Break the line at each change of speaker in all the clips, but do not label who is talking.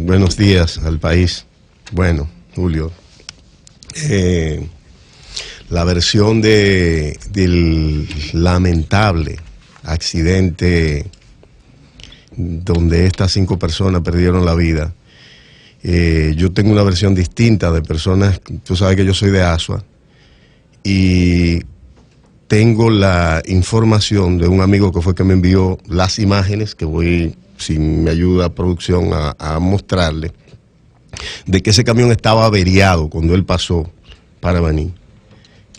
Buenos días al país. Bueno, Julio, la versión del lamentable accidente donde estas 5 personas perdieron la vida, yo tengo una versión distinta de personas. Tú sabes que yo soy de Asua y tengo la información de un amigo que fue que me envió las imágenes, que voy, si me ayuda producción, a mostrarle, de que ese camión estaba averiado cuando él pasó para Baní.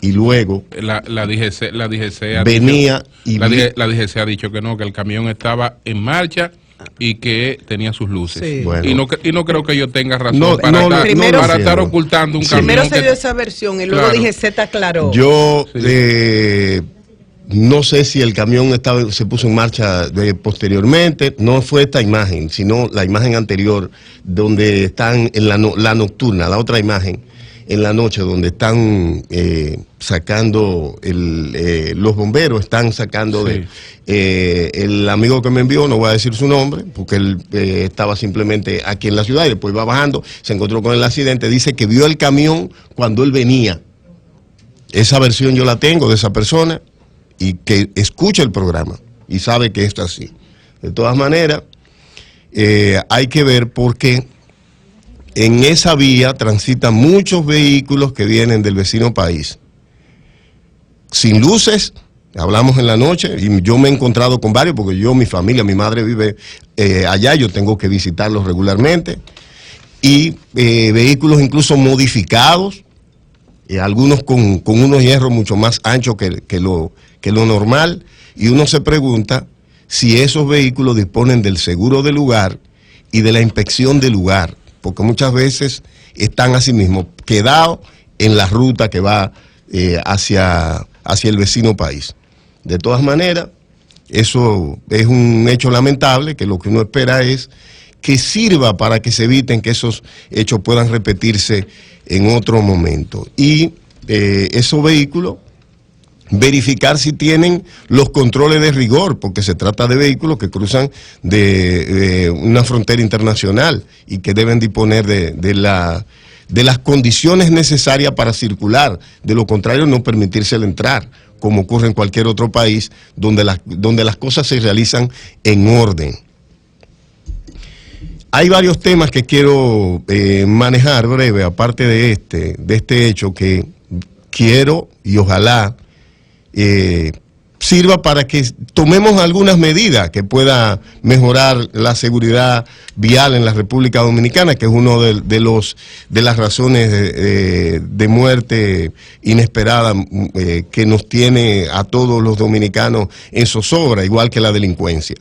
Y luego
la DGC ha
venía
dicho,
y
la DGC ha dicho que no, que el camión estaba en marcha y que tenía sus luces.
Sí.
Bueno.
Y no creo que yo tenga razón
No,
para estar ocultando un camión.
Primero se dio esa versión y luego
Claro.
DGC aclaró.
yo no sé si el camión se puso en marcha posteriormente. No fue esta imagen, sino la imagen anterior, donde están en la nocturna, la otra imagen, en la noche, donde están sacando, los bomberos están sacando
Sí.
el amigo que me envió, no voy a decir su nombre, porque él estaba simplemente aquí en la ciudad y después va bajando, se encontró con el accidente, dice que vio el camión cuando él venía. Esa versión yo la tengo de esa persona y que escucha el programa y sabe que esto es así. De todas maneras, hay que ver por qué en esa vía transitan muchos vehículos que vienen del vecino país. Sin luces, hablamos en la noche, y yo me he encontrado con varios, porque mi familia, mi madre vive allá, yo tengo que visitarlos regularmente, y vehículos incluso modificados, algunos con unos hierros mucho más anchos que lo normal, y uno se pregunta si esos vehículos disponen del seguro del lugar y de la inspección del lugar, porque muchas veces están así mismo quedados en la ruta que va hacia el vecino país. De todas maneras, eso es un hecho lamentable, que lo que uno espera es que sirva para que se eviten que esos hechos puedan repetirse en otro momento. Y esos vehículos, verificar si tienen los controles de rigor, porque se trata de vehículos que cruzan de una frontera internacional y que deben disponer de las condiciones necesarias para circular. De lo contrario, no permitírsele entrar, como ocurre en cualquier otro país donde las cosas se realizan en orden. Hay varios temas que quiero manejar breve, aparte de este hecho, que quiero y ojalá sirva para que tomemos algunas medidas que pueda mejorar la seguridad vial en la República Dominicana, que es uno de las razones de muerte inesperada que nos tiene a todos los dominicanos en zozobra, igual que la delincuencia.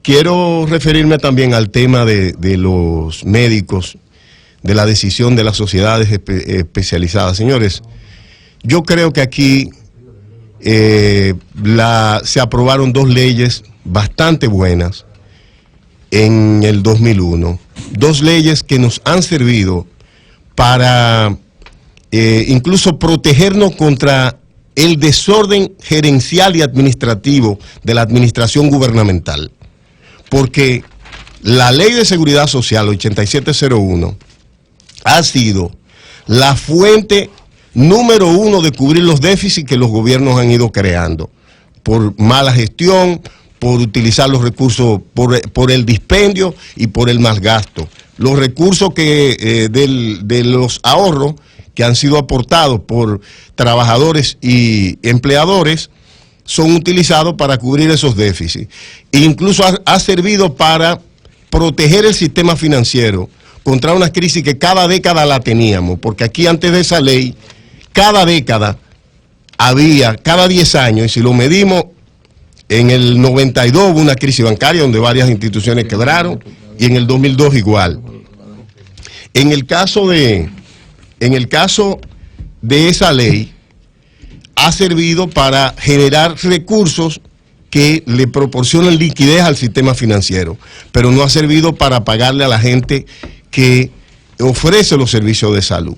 Quiero referirme también al tema de los médicos, de la decisión de las sociedades especializadas. Señores, yo creo que aquí se aprobaron 2 leyes bastante buenas en el 2001. 2 leyes que nos han servido para incluso protegernos contra el desorden gerencial y administrativo de la administración gubernamental. Porque la Ley de Seguridad Social 8701 ha sido la fuente número 1 de cubrir los déficits que los gobiernos han ido creando, por mala gestión, por utilizar los recursos, por el dispendio y por el mal gasto. Los recursos de los ahorros que han sido aportados por trabajadores y empleadores son utilizados para cubrir esos déficits. E incluso ha servido para proteger el sistema financiero contra una crisis que cada década la teníamos, porque aquí antes de esa ley, cada década había, cada 10 años, y si lo medimos, en el 92 hubo una crisis bancaria donde varias instituciones quebraron, y en el 2002 igual. En el caso de esa ley, ha servido para generar recursos que le proporcionan liquidez al sistema financiero, pero no ha servido para pagarle a la gente que ofrece los servicios de salud.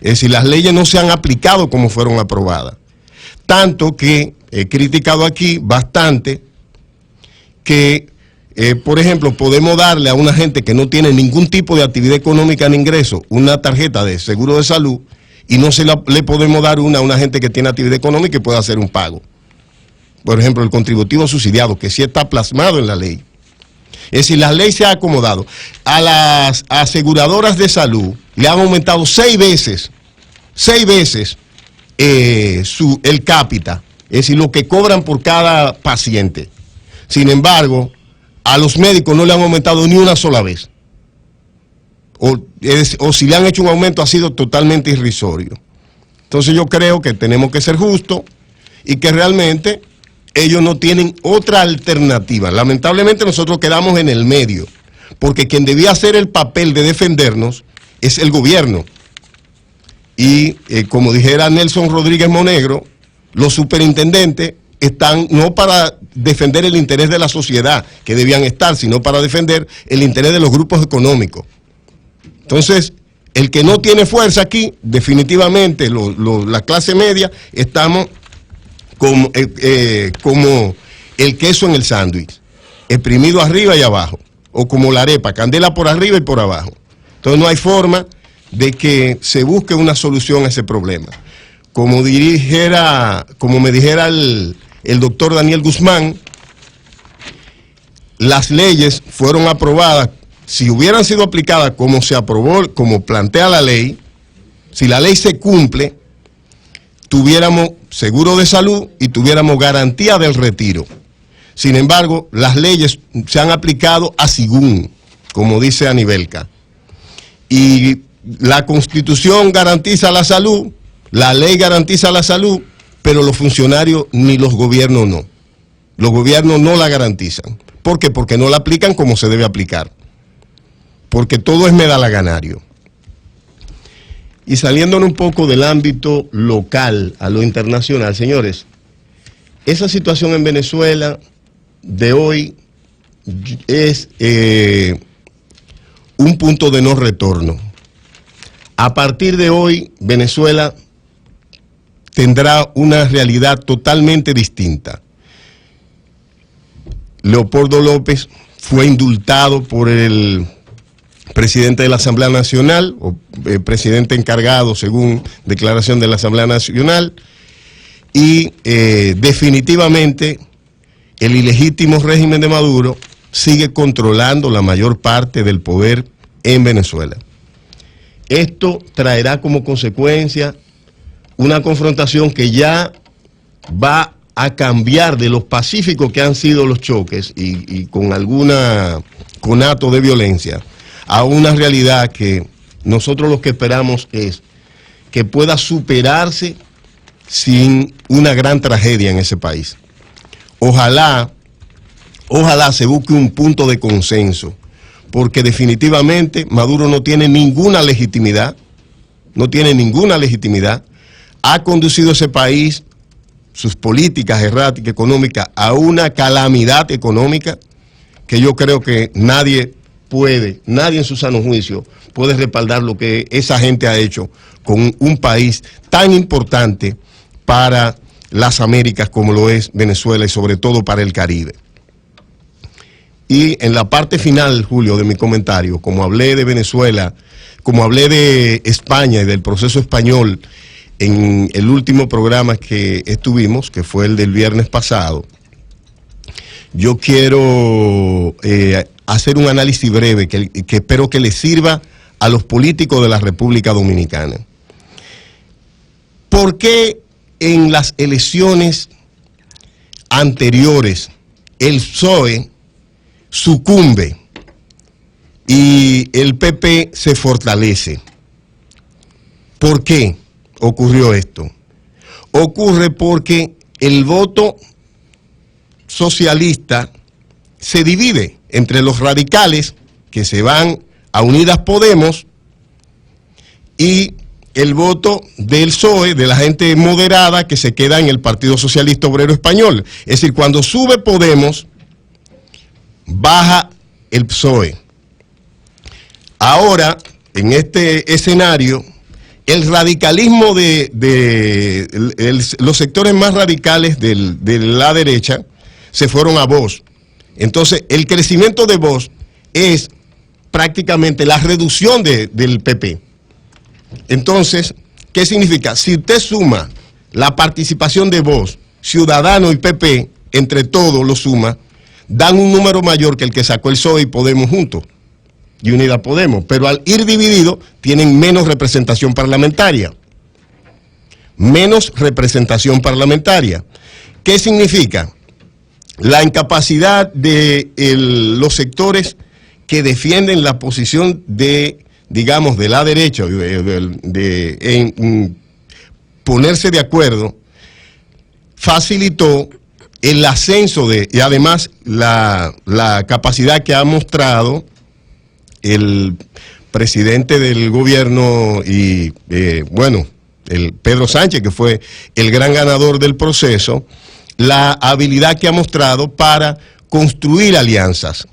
Es decir, las leyes no se han aplicado como fueron aprobadas. Tanto que he criticado aquí bastante que Por ejemplo, podemos darle a una gente que no tiene ningún tipo de actividad económica ni ingreso una tarjeta de seguro de salud y no le podemos dar a una gente que tiene actividad económica y puede hacer un pago. Por ejemplo, el contributivo subsidiado, que sí está plasmado en la ley. Es decir, la ley se ha acomodado. A las aseguradoras de salud le han aumentado 6 veces el cápita, es decir, lo que cobran por cada paciente. Sin embargo, a los médicos no le han aumentado ni una sola vez. O si le han hecho un aumento ha sido totalmente irrisorio. Entonces yo creo que tenemos que ser justos y que realmente ellos no tienen otra alternativa. Lamentablemente nosotros quedamos en el medio, porque quien debía hacer el papel de defendernos es el gobierno. Y como dijera Nelson Rodríguez Monegro, los superintendentes están no para defender el interés de la sociedad, que debían estar, sino para defender el interés de los grupos económicos. Entonces, el que no tiene fuerza aquí, definitivamente la clase media, estamos como el queso en el sándwich, exprimido arriba y abajo, o como la arepa, candela por arriba y por abajo. Entonces no hay forma de que se busque una solución a ese problema. Como me dijera el doctor Daniel Guzmán, las leyes fueron aprobadas, si hubieran sido aplicadas como se aprobó, como plantea la ley, si la ley se cumple, tuviéramos seguro de salud y tuviéramos garantía del retiro. Sin embargo, las leyes se han aplicado a según, como dice Anibelca. Y la Constitución garantiza la salud, la ley garantiza la salud, pero los funcionarios ni los gobiernos no. Los gobiernos no la garantizan. ¿Por qué? Porque no la aplican como se debe aplicar. Porque todo es medalaganario. Y saliéndonos un poco del ámbito local a lo internacional, señores, esa situación en Venezuela de hoy es un punto de no retorno. A partir de hoy, Venezuela tendrá una realidad totalmente distinta. Leopoldo López fue indultado por el presidente de la Asamblea Nacional, o presidente encargado según declaración de la Asamblea Nacional, y definitivamente el ilegítimo régimen de Maduro sigue controlando la mayor parte del poder en Venezuela. Esto traerá como consecuencia una confrontación que ya va a cambiar de los pacíficos que han sido los choques y con alguna conato de violencia a una realidad que nosotros lo que esperamos es que pueda superarse sin una gran tragedia en ese país. Ojalá se busque un punto de consenso, porque definitivamente Maduro no tiene ninguna legitimidad, ha conducido ese país, sus políticas erráticas económicas, a una calamidad económica que yo creo que nadie en su sano juicio puede respaldar lo que esa gente ha hecho con un país tan importante para las Américas como lo es Venezuela y sobre todo para el Caribe. Y en la parte final, Julio, de mi comentario, como hablé de Venezuela, como hablé de España y del proceso español en el último programa que estuvimos, que fue el del viernes pasado, yo quiero hacer un análisis breve que espero que les sirva a los políticos de la República Dominicana. ¿Por qué en las elecciones anteriores el PSOE sucumbe y el PP se fortalece? ¿Por qué ocurrió esto? Ocurre porque el voto socialista se divide entre los radicales que se van a Unidas Podemos y el voto del PSOE, de la gente moderada que se queda en el Partido Socialista Obrero Español. Es decir, cuando sube Podemos, baja el PSOE. Ahora, en este escenario, el radicalismo los sectores más radicales de la derecha se fueron a Vox Entonces, el crecimiento de Vox es prácticamente la reducción del PP. Entonces, ¿qué significa? Si usted suma la participación de Vox, Ciudadanos y PP, entre todos lo suma, dan un número mayor que el que sacó el PSOE y Podemos juntos, y Unida Podemos, pero al ir dividido tienen menos representación parlamentaria. Menos representación parlamentaria. ¿Qué significa? La incapacidad de los sectores que defienden la posición de, digamos, de la derecha, en ponerse de acuerdo, facilitó el ascenso y además la capacidad que ha mostrado el presidente del gobierno y, el Pedro Sánchez, que fue el gran ganador del proceso, la habilidad que ha mostrado para construir alianzas.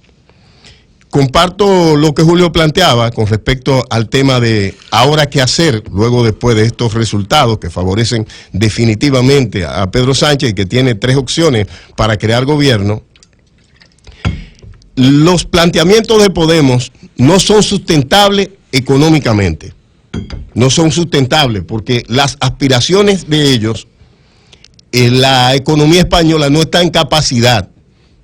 Comparto lo que Julio planteaba con respecto al tema de ahora qué hacer luego después de estos resultados que favorecen definitivamente a Pedro Sánchez y que tiene 3 opciones para crear gobierno. Los planteamientos de Podemos no son sustentables económicamente. No son sustentables porque las aspiraciones de ellos, la economía española no está en capacidad,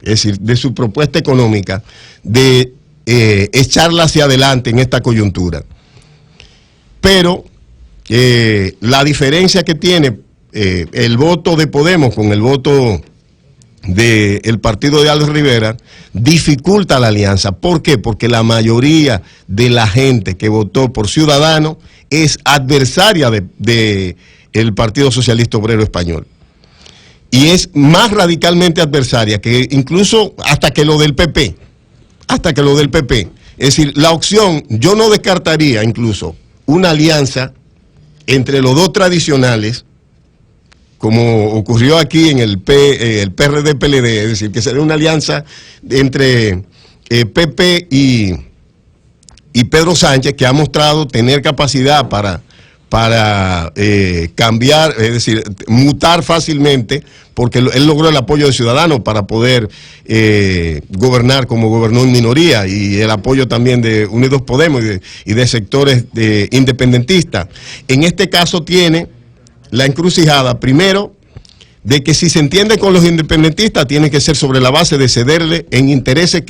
es decir, de su propuesta económica, de echarla hacia adelante en esta coyuntura. Pero la diferencia que tiene el voto de Podemos con el voto del partido de Albert Rivera dificulta la alianza. ¿Por qué? Porque la mayoría de la gente que votó por Ciudadanos es adversaria del Partido Socialista Obrero Español. Y es más radicalmente adversaria que incluso hasta que lo del PP. Hasta que lo del PP. Es decir, la opción, yo no descartaría incluso una alianza entre los dos tradicionales, como ocurrió aquí en el PRD-PLD, es decir, que sería una alianza entre PP y Pedro Sánchez, que ha mostrado tener capacidad para cambiar, es decir, mutar fácilmente, porque él logró el apoyo de Ciudadanos para poder gobernar como gobernó en minoría, y el apoyo también de Unidos Podemos y de sectores independentistas. En este caso tiene la encrucijada, primero, de que si se entiende con los independentistas, tiene que ser sobre la base de cederle en intereses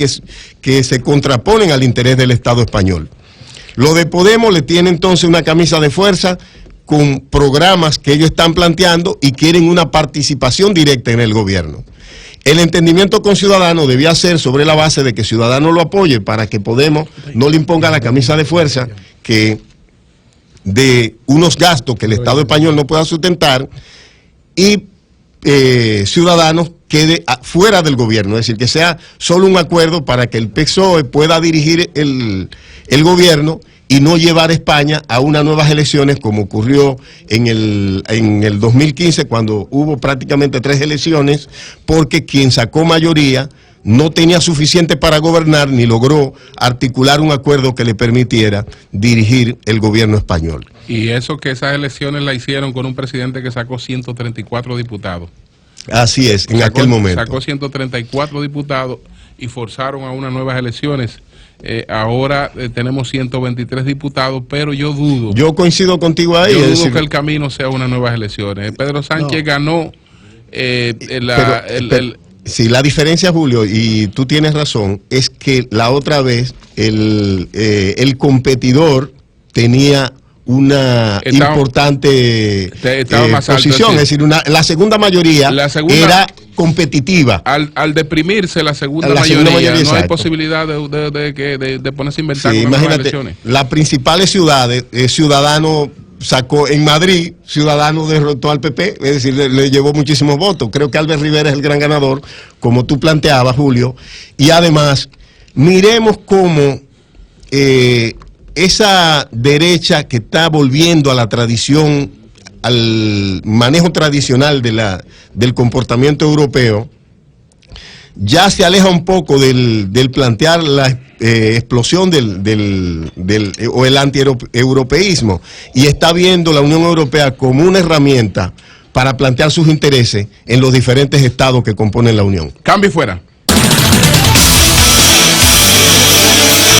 que se contraponen al interés del Estado español. Lo de Podemos le tiene entonces una camisa de fuerza con programas que ellos están planteando y quieren una participación directa en el gobierno. El entendimiento con Ciudadanos debía ser sobre la base de que Ciudadanos lo apoye para que Podemos no le imponga la camisa de fuerza que de unos gastos que el Estado español no pueda sustentar y Ciudadanos quede fuera del gobierno, es decir, que sea solo un acuerdo para que el PSOE pueda dirigir el gobierno y no llevar a España a unas nuevas elecciones como ocurrió en el 2015, cuando hubo prácticamente 3 elecciones, porque quien sacó mayoría no tenía suficiente para gobernar ni logró articular un acuerdo que le permitiera dirigir el gobierno español.
Y eso que esas elecciones la hicieron con un presidente que sacó 134 diputados.
Así es, en aquel momento.
Sacó 134 diputados y forzaron a unas nuevas elecciones. Ahora tenemos 123 diputados, pero yo dudo.
Yo coincido contigo ahí.
Yo dudo que el camino sea unas nuevas elecciones. Pedro Sánchez ganó
sí, la diferencia, Julio, y tú tienes razón, es que la otra vez el competidor tenía una importante posición, es decir, la segunda mayoría era competitiva.
Al deprimirse la segunda mayoría no hay posibilidad de ponerse a inventar unas nuevas elecciones.
Las principales ciudades, Ciudadanos sacó en Madrid, Ciudadanos derrotó al PP, es decir, le llevó muchísimos votos. Creo que Albert Rivera es el gran ganador, como tú planteabas, Julio. Y además, miremos cómo esa derecha que está volviendo a la tradición, al manejo tradicional del comportamiento europeo, ya se aleja un poco del plantear la explosión o el anti-europeísmo, y está viendo la Unión Europea como una herramienta para plantear sus intereses en los diferentes estados que componen la Unión.
Cambio y fuera.